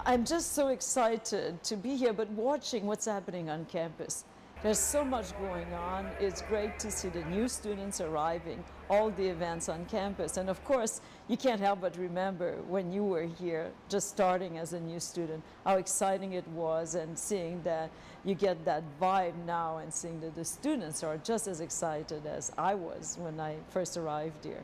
I'm just so excited to be here, but watching what's happening on campus. There's so much going on. It's great to see the new students arriving, all the events on campus. And of course, you can't help but remember when you were here, just starting as a new student, how exciting it was, and seeing that you get that vibe now and seeing that the students are just as excited as I was when I first arrived here.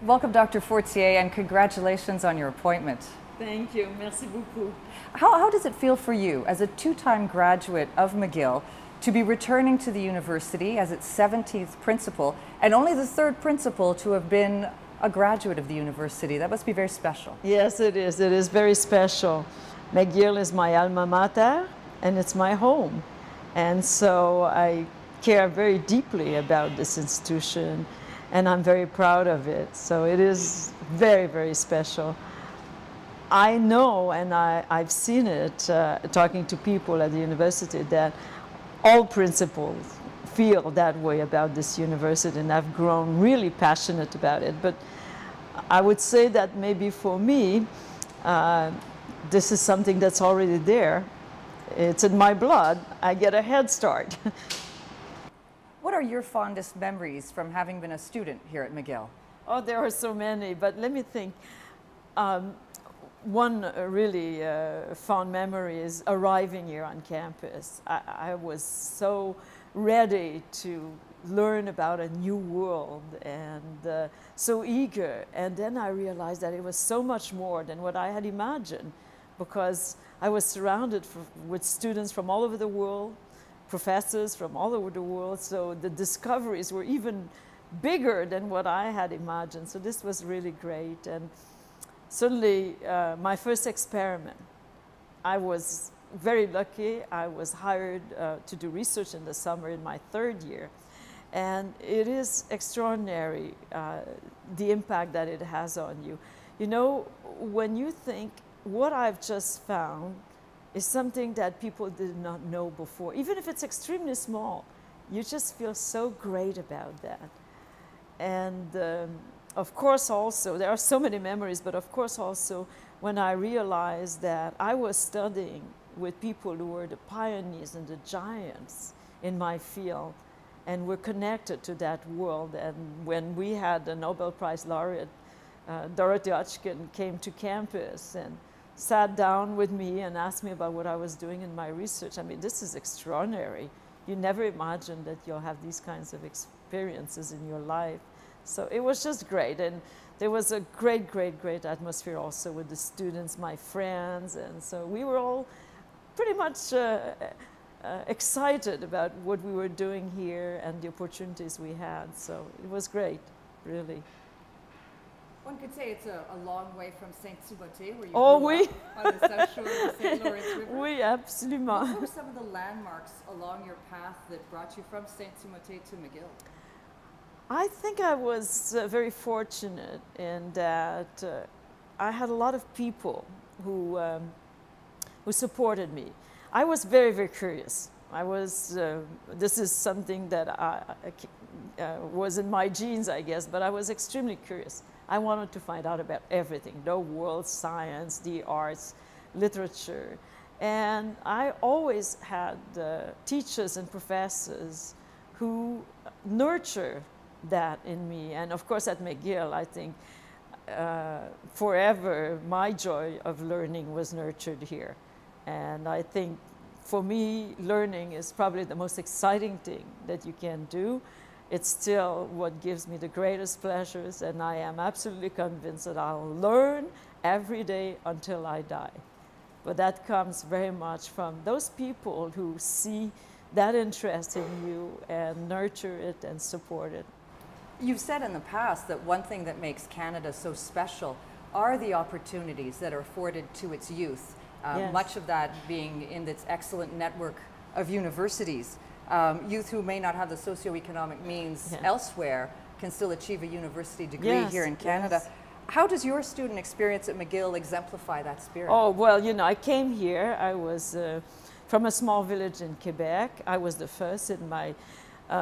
Welcome, Dr. Fortier, and congratulations on your appointment. Thank you. Merci beaucoup. How does it feel for you, as a two-time graduate of McGill, to be returning to the university as its 17th principal, and only the third principal to have been a graduate of the university? That must be very special. Yes, it is. It is very special. McGill is my alma mater, and it's my home. And so I care very deeply about this institution, and I'm very proud of it. So it is very, very special. I know, and I've seen it talking to people at the university, that all principals feel that way about this university, and I've grown really passionate about it. But I would say that maybe for me, this is something that's already there. It's in my blood. I get a head start. What are your fondest memories from having been a student here at McGill? Oh, there are so many, but let me think. One really fond memory is arriving here on campus. I was so ready to learn about a new world and so eager. And then I realized that it was so much more than what I had imagined, because I was surrounded with students from all over the world, professors from all over the world. So the discoveries were even bigger than what I had imagined. So this was really great. And certainly, my first experiment, I was very lucky. I was hired to do research in the summer in my third year. And it is extraordinary, the impact that it has on you. You know, when you think, what I've just found is something that people did not know before, even if it's extremely small, you just feel so great about that. And of course, also, there are so many memories, but of course also when I realized that I was studying with people who were the pioneers and the giants in my field, and were connected to that world. And when we had the Nobel Prize laureate, Dorothy Hodgkin, came to campus and sat down with me and asked me about what I was doing in my research. I mean, this is extraordinary. You never imagine that you'll have these kinds of experiences in your life. So it was just great, and there was a great, great, great atmosphere also with the students, my friends, and so we were all pretty much excited about what we were doing here and the opportunities we had. So it was great, really. One could say it's a long way from Saint-Timothée, where you oui. grew up on the south shore of the St. Lawrence River. Oui, absolument. What were some of the landmarks along your path that brought you from Saint-Timothée to McGill? I think I was very fortunate in that I had a lot of people who supported me. I was very, very curious. I was, this is something that was in my genes, I guess, but I was extremely curious. I wanted to find out about everything, the world, science, the arts, literature. And I always had teachers and professors who nurture that in me. And of course at McGill, I think forever my joy of learning was nurtured here. And I think for me, learning is probably the most exciting thing that you can do. It's still what gives me the greatest pleasures, and I am absolutely convinced that I'll learn every day until I die. But that comes very much from those people who see that interest in you and nurture it and support it. You've said in the past that one thing that makes Canada so special are the opportunities that are afforded to its youth, Yes. Much of that being in its excellent network of universities. Youth who may not have the socioeconomic means elsewhere can still achieve a university degree here in Canada. Yes. How does your student experience at McGill exemplify that spirit? Oh, well, you know, I came here, I was from a small village in Quebec. I was the first in my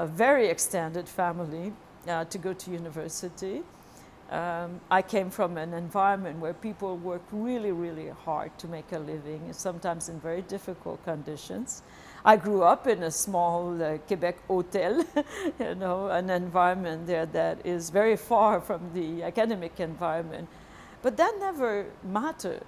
very extended family to go to university. I came from an environment where people work really, really hard to make a living, sometimes in very difficult conditions. I grew up in a small Quebec hotel, you know, an environment there that is very far from the academic environment. But that never mattered.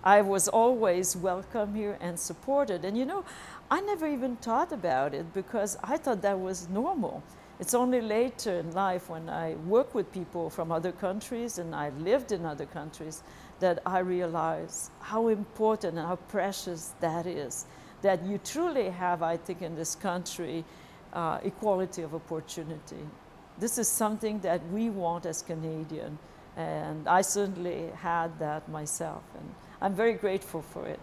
I was always welcome here and supported. And you know, I never even thought about it because I thought that was normal. It's only later in life when I work with people from other countries and I lived in other countries that I realize how important and how precious that is. That you truly have, I think, in this country, equality of opportunity. This is something that we want as Canadians, and I certainly had that myself, and I'm very grateful for it.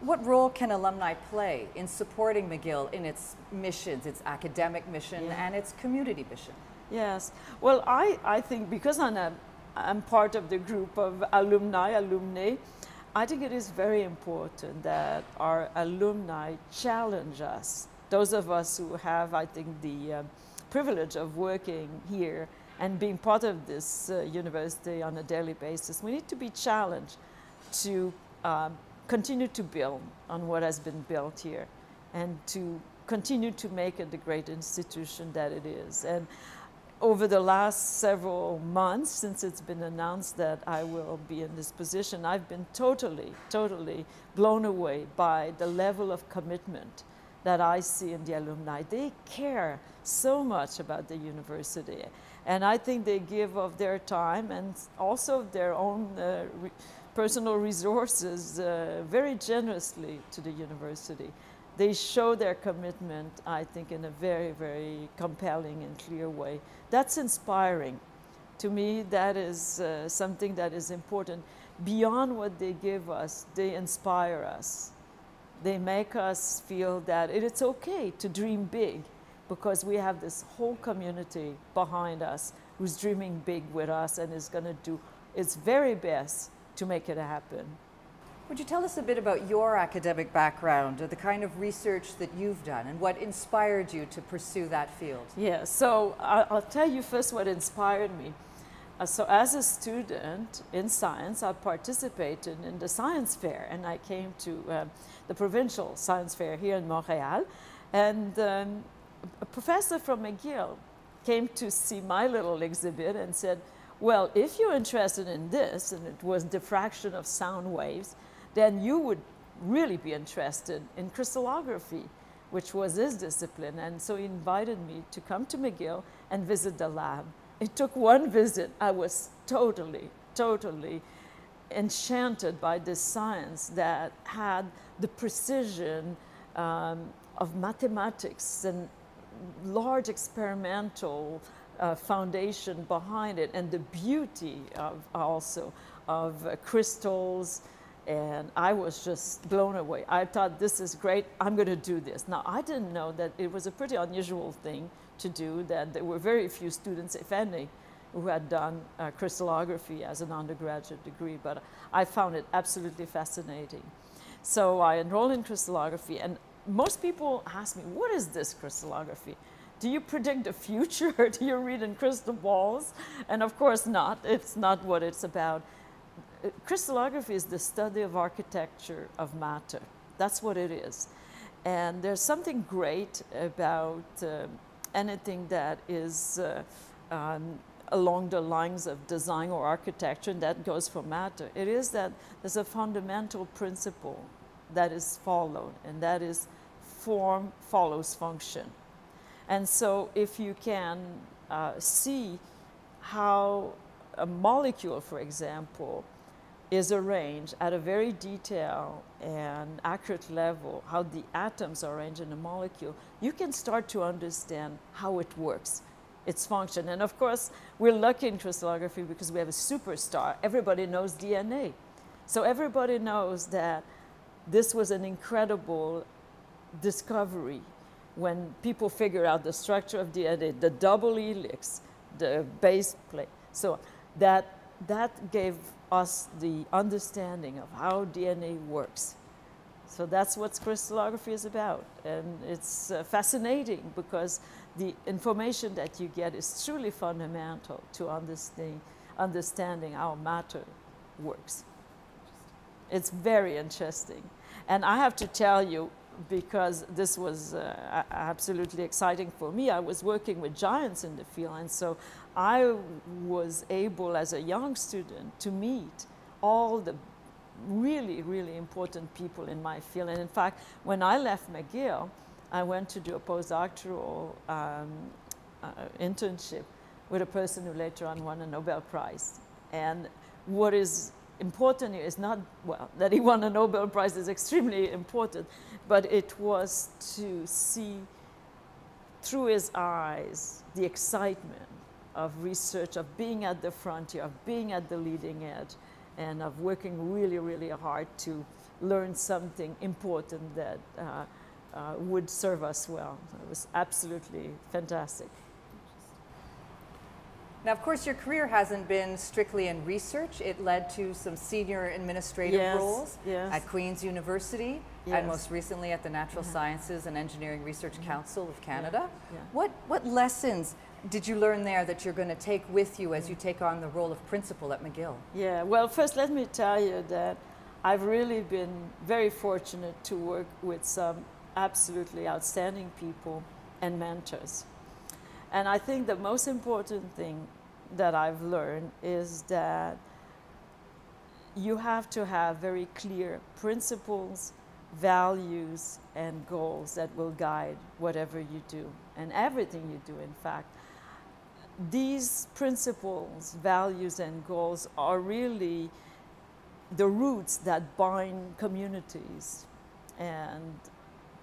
What role can alumni play in supporting McGill in its missions, its academic mission and its community mission? Yes, well, I think because I'm part of the group of alumni, I think it is very important that our alumni challenge us. Those of us who have, I think, the privilege of working here and being part of this university on a daily basis, we need to be challenged to continue to build on what has been built here and to continue to make it the great institution that it is. And over the last several months, since it's been announced that I will be in this position, I've been totally blown away by the level of commitment that I see in the alumni. They care so much about the university. And I think they give of their time and also their own personal resources very generously to the university. They show their commitment, I think, in a very, very compelling and clear way. That's inspiring. To me, that is something that is important. Beyond what they give us, they inspire us. They make us feel that it's okay to dream big because we have this whole community behind us who's dreaming big with us and is going to do its very best to make it happen. Would you tell us a bit about your academic background, the kind of research that you've done, and what inspired you to pursue that field? Yeah, so I'll tell you first what inspired me. So as a student in science, I participated in the science fair, and I came to the provincial science fair here in Montreal, and a professor from McGill came to see my little exhibit and said, well, if you're interested in this, and it was diffraction of sound waves, then you would really be interested in crystallography, which was his discipline. And so he invited me to come to McGill and visit the lab. It took one visit. I was totally enchanted by this science that had the precision of mathematics and large experimental foundation behind it, and the beauty of crystals, and I was just blown away. I thought, this is great, I'm going to do this. Now, I didn't know that it was a pretty unusual thing to do, that there were very few students, if any, who had done crystallography as an undergraduate degree, but I found it absolutely fascinating. So I enrolled in crystallography, and most people ask me, what is this crystallography? Do you predict the future? Do you read in crystal balls? And of course not. It's not what it's about. Crystallography is the study of architecture of matter. That's what it is. And there's something great about anything that is along the lines of design or architecture, and that goes for matter. It is that there's a fundamental principle that is followed, and that is form follows function. And so if you can see how a molecule, for example, is arranged at a very detailed and accurate level, how the atoms are arranged in a molecule, you can start to understand how it works, its function. And of course, we're lucky in crystallography because we have a superstar. Everybody knows DNA. So everybody knows that this was an incredible discovery when people figure out the structure of DNA, the double helix, the base plate. So that gave us the understanding of how DNA works. So that's what crystallography is about. And it's fascinating because the information that you get is truly fundamental to understanding how matter works. It's very interesting. And I have to tell you, because this was absolutely exciting for me, I was working with giants in the field, and so I was able as a young student to meet all the really, really important people in my field. And in fact, when I left McGill, I went to do a postdoctoral internship with a person who later on won a Nobel Prize. And what is important here is not, well, that he won a Nobel Prize is extremely important, but it was to see through his eyes the excitement of research, of being at the frontier, of being at the leading edge, and of working really, really hard to learn something important that would serve us well. It was absolutely fantastic. Now, of course, your career hasn't been strictly in research. It led to some senior administrative roles at Queen's University and most recently at the Natural Sciences and Engineering Research Council of Canada. What lessons did you learn there that you're going to take with you as you take on the role of principal at McGill? Yeah, well, first let me tell you that I've really been very fortunate to work with some absolutely outstanding people and mentors. And I think the most important thing that I've learned is that you have to have very clear principles, values, and goals that will guide whatever you do, and everything you do, in fact. These principles, values, and goals are really the roots that bind communities and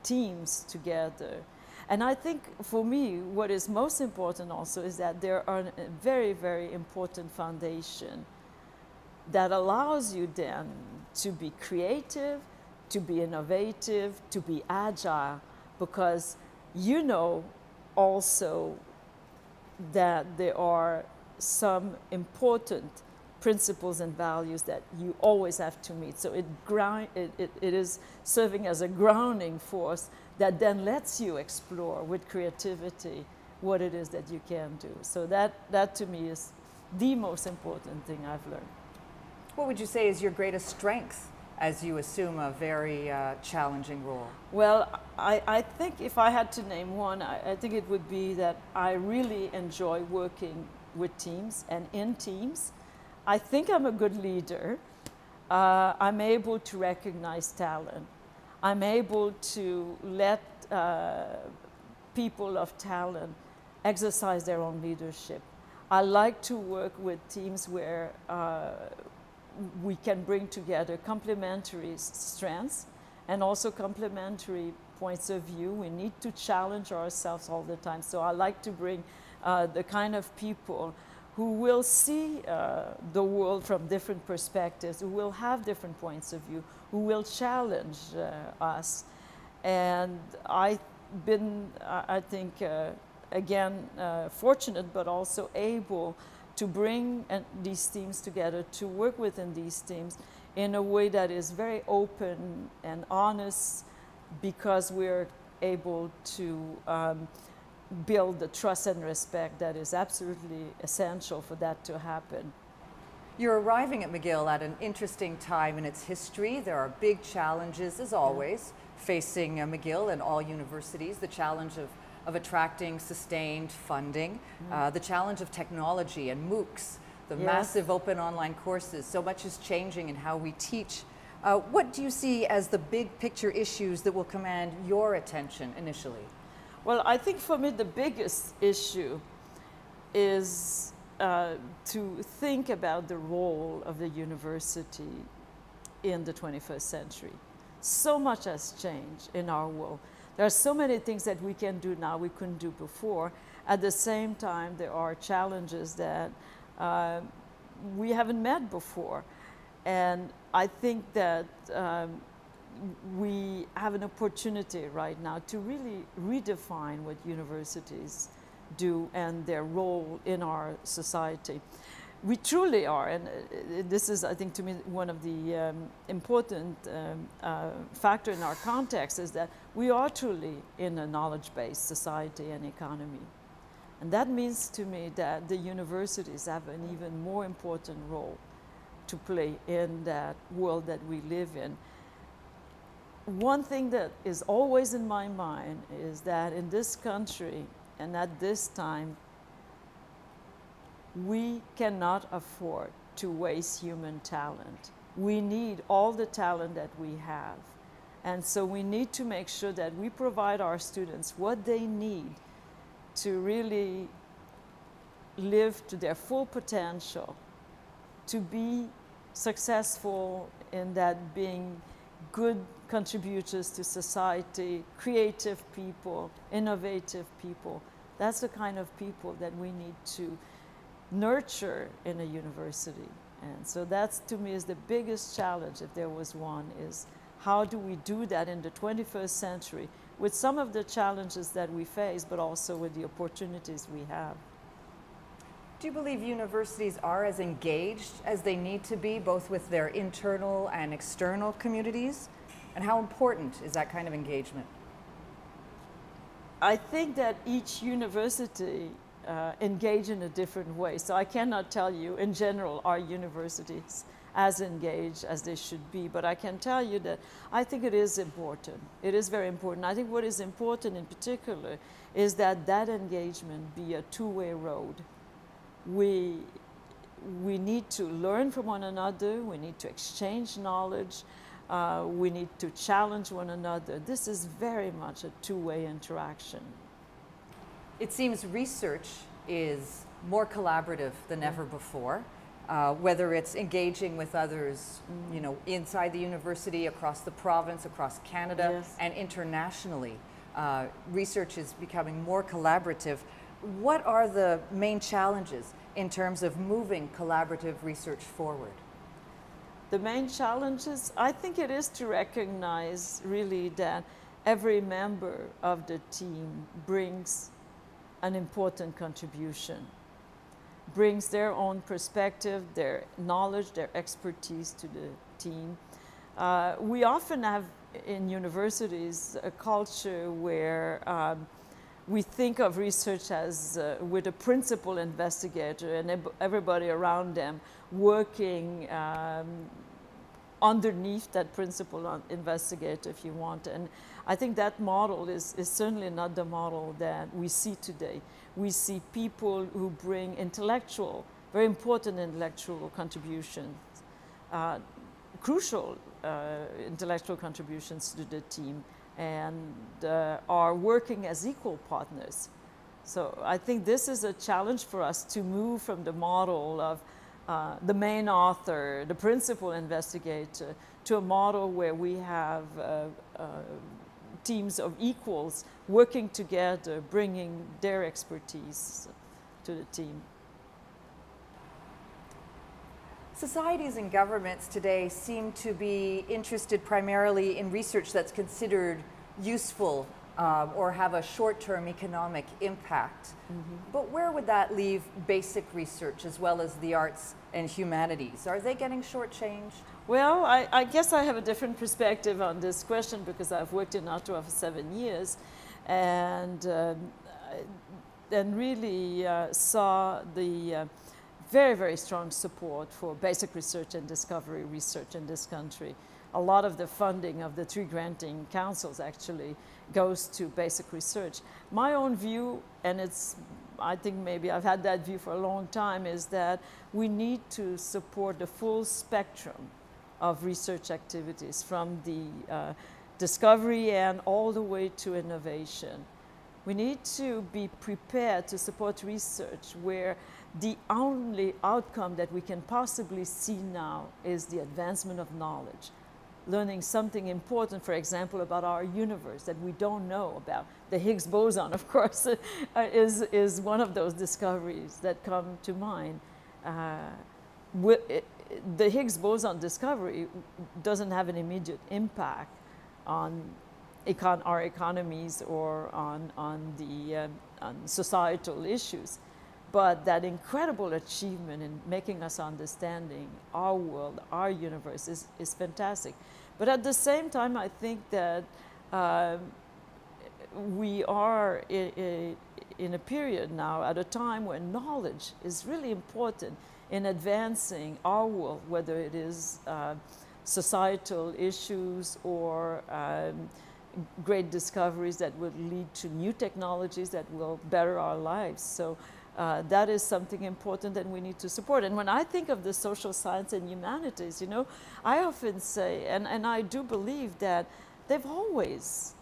teams together. And I think for me, what is most important also is that there are a very, very important foundation that allows you then to be creative, to be innovative, to be agile, because you know also that there are some important principles and values that you always have to meet. So it is serving as a grounding force that then lets you explore with creativity what it is that you can do. So that to me is the most important thing I've learned. What would you say is your greatest strength as you assume a very challenging role? Well, I think if I had to name one, I think it would be that I really enjoy working with teams and in teams. I think I'm a good leader. I'm able to recognize talent. I'm able to let people of talent exercise their own leadership. I like to work with teams where we can bring together complementary strengths and also complementary points of view. We need to challenge ourselves all the time. So I like to bring the kind of people who will see the world from different perspectives, who will have different points of view, who will challenge us. And I've been, I think, again, fortunate, but also able to bring these teams together, to work within these teams in a way that is very open and honest, because we're able to build the trust and respect that is absolutely essential for that to happen. You're arriving at McGill at an interesting time in its history. There are big challenges, as always, facing McGill and all universities. The challenge of attracting sustained funding, the challenge of technology and MOOCs, the massive open online courses. So much is changing in how we teach. What do you see as the big picture issues that will command your attention initially? Well, I think for me the biggest issue is to think about the role of the university in the 21st century. So much has changed in our world. There are so many things that we can do now we couldn't do before. At the same time, there are challenges that we haven't met before. And I think that we have an opportunity right now to really redefine what universities do and their role in our society. we truly are, and this is, I think, to me, one of the important factor in our context is that we are truly in a knowledge-based society and economy. And that means to me that the universities have an even more important role to play in that world that we live in. One thing that is always in my mind is that in this country and at this time, we cannot afford to waste human talent. We need all the talent that we have. And so we need to make sure that we provide our students what they need to really live to their full potential, to be successful in that being good contributors to society, creative people, innovative people. That's the kind of people that we need to nurture in a university. And so that's, to me, is the biggest challenge, if there was one, is how do we do that in the 21st century with some of the challenges that we face, but also with the opportunities we have. Do you believe universities are as engaged as they need to be, both with their internal and external communities? And how important is that kind of engagement? I think that each university engage in a different way. So I cannot tell you, in general, are universities as engaged as they should be. But I can tell you that I think it is important. It is very important. I think what is important in particular is that that engagement be a two-way road. We need to learn from one another. We need to exchange knowledge. We need to challenge one another. This is very much a two-way interaction. It seems research is more collaborative than ever before, whether it's engaging with others, you know, inside the university, across the province, across Canada, Yes. and internationally. Research is becoming more collaborative. What are the main challenges in terms of moving collaborative research forward? The main challenges, I think it is to recognize really that every member of the team brings an important contribution, brings their own perspective, their knowledge, their expertise to the team. We often have in universities a culture where we think of research as with a principal investigator and everybody around them working underneath that principal investigator, if you want. And I think that model is certainly not the model that we see today. We see people who bring intellectual, very important intellectual contributions, crucial intellectual contributions to the team, and are working as equal partners. So I think this is a challenge for us to move from the model of the main author, the principal investigator, to a model where we have teams of equals working together, bringing their expertise to the team. Societies and governments today seem to be interested primarily in research that's considered useful or have a short-term economic impact. But where would that leave basic research as well as the arts and humanities? Are they getting shortchanged? Well, I guess I have a different perspective on this question because I've worked in Ottawa for 7 years and really saw the very, very strong support for basic research and discovery research in this country. A lot of the funding of the 3 granting councils actually goes to basic research. My own view, and I think maybe I've had that view for a long time, is that we need to support the full spectrum of research activities from the discovery and all the way to innovation. We need to be prepared to support research where the only outcome that we can possibly see now is the advancement of knowledge. Learning something important, for example, about our universe that we don't know about. The Higgs boson, of course, is one of those discoveries that come to mind. The Higgs boson discovery doesn't have an immediate impact on our economies or on societal issues. but that incredible achievement in making us understanding our world, our universe is fantastic. But at the same time, I think that we are in a period now, at a time when knowledge is really important in advancing our world, whether it is societal issues or great discoveries that will lead to new technologies that will better our lives. So that is something important and we need to support. And when I think of the social science and humanities, you know, I often say, and I do believe that they've always,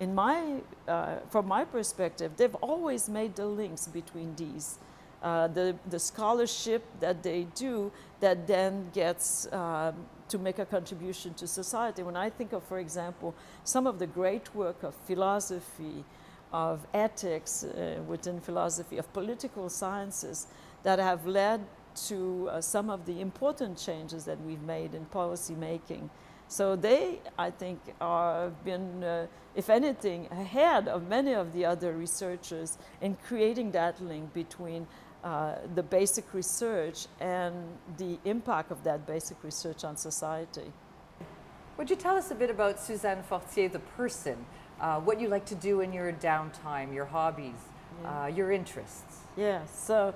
from my perspective, they've always made the links between these. The scholarship that they do that then gets to make a contribution to society. When I think of, for example, some of the great work of philosophy, of ethics within philosophy, of political sciences that have led to some of the important changes that we've made in policy making. So they, I think, have been, if anything, ahead of many of the other researchers in creating that link between the basic research and the impact of that basic research on society. Would you tell us a bit about Suzanne Fortier, the person, what you like to do in your downtime, your hobbies, your interests? Yeah, so,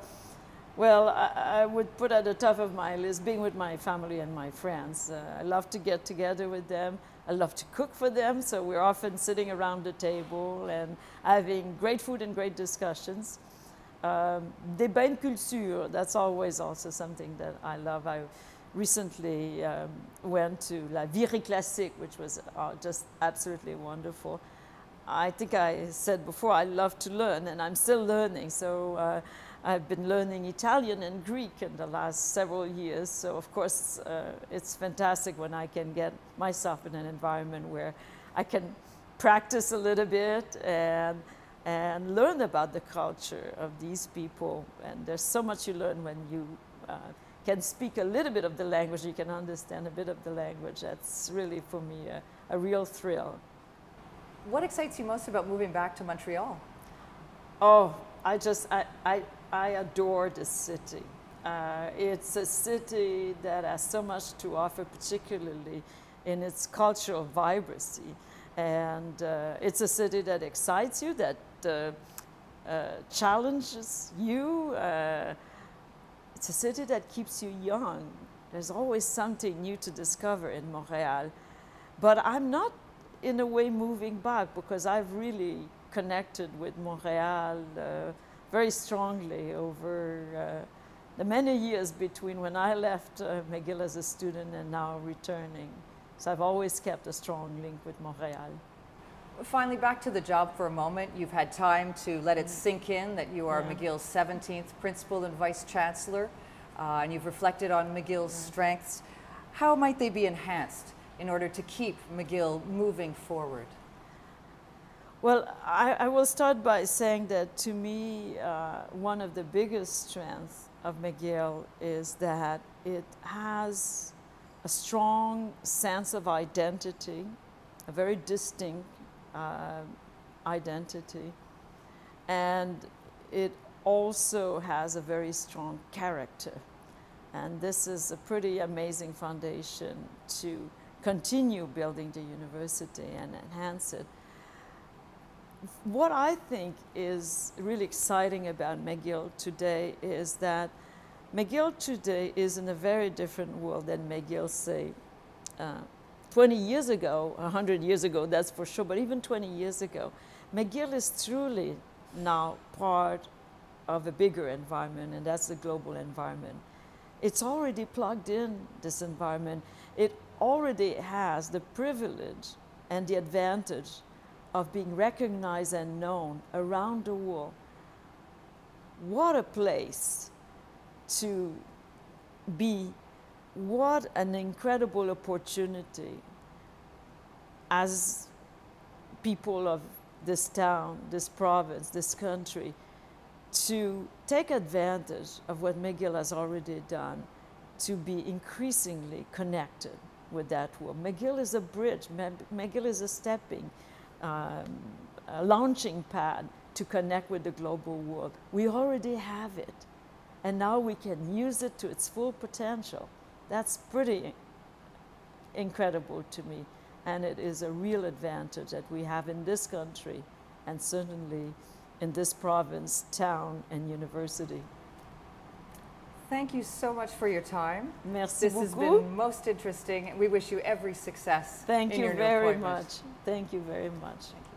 well, I would put at the top of my list being with my family and my friends. I love to get together with them. I love to cook for them, so we're often sitting around the table and having great food and great discussions. Des bains de culture, that's always also something that I love. I recently went to La Virée Classique, which was just absolutely wonderful. I think I said before, I love to learn, and I'm still learning. So I've been learning Italian and Greek in the last several years. So of course, it's fantastic when I can get myself in an environment where I can practice a little bit and learn about the culture of these people. And there's so much you learn when you can speak a little bit of the language, you can understand a bit of the language. That's really, for me, a real thrill. What excites you most about moving back to Montreal? Oh, I adore this city. It's a city that has so much to offer, particularly in its cultural vibrancy. And it's a city that excites you, that challenges you. It's a city that keeps you young. There's always something new to discover in Montreal. But I'm not, in a way, moving back because I've really connected with Montreal very strongly over the many years between when I left McGill as a student and now returning. So I've always kept a strong link with Montreal. Finally, back to the job for a moment. You've had time to let it sink in that you are McGill's 17th principal and Vice-Chancellor, and you've reflected on McGill's strengths. How might they be enhanced in order to keep McGill moving forward? Well, I will start by saying that to me, one of the biggest strengths of McGill is that it has a strong sense of identity, a very distinct identity, and it also has a very strong character. And this is a pretty amazing foundation to continue building the university and enhance it. What I think is really exciting about McGill today is that McGill today is in a very different world than McGill, say, 20 years ago, 100 years ago, that's for sure, but even 20 years ago. McGill is truly now part of a bigger environment, and that's the global environment. It's already plugged in, this environment. It already has the privilege and the advantage of being recognized and known around the world. What a place to be. What an incredible opportunity as people of this town, this province, this country, to take advantage of what McGill has already done to be increasingly connected with that world. McGill is a bridge. McGill is a stepping, a launching pad to connect with the global world. We already have it, and now we can use it to its full potential. That's pretty incredible to me, and it is a real advantage that we have in this country, and certainly in this province, town, and university. Thank you so much for your time. Merci beaucoup. This has been most interesting. We wish you every success. Thank in you your new very appointment. much. Thank you very much. Thank you.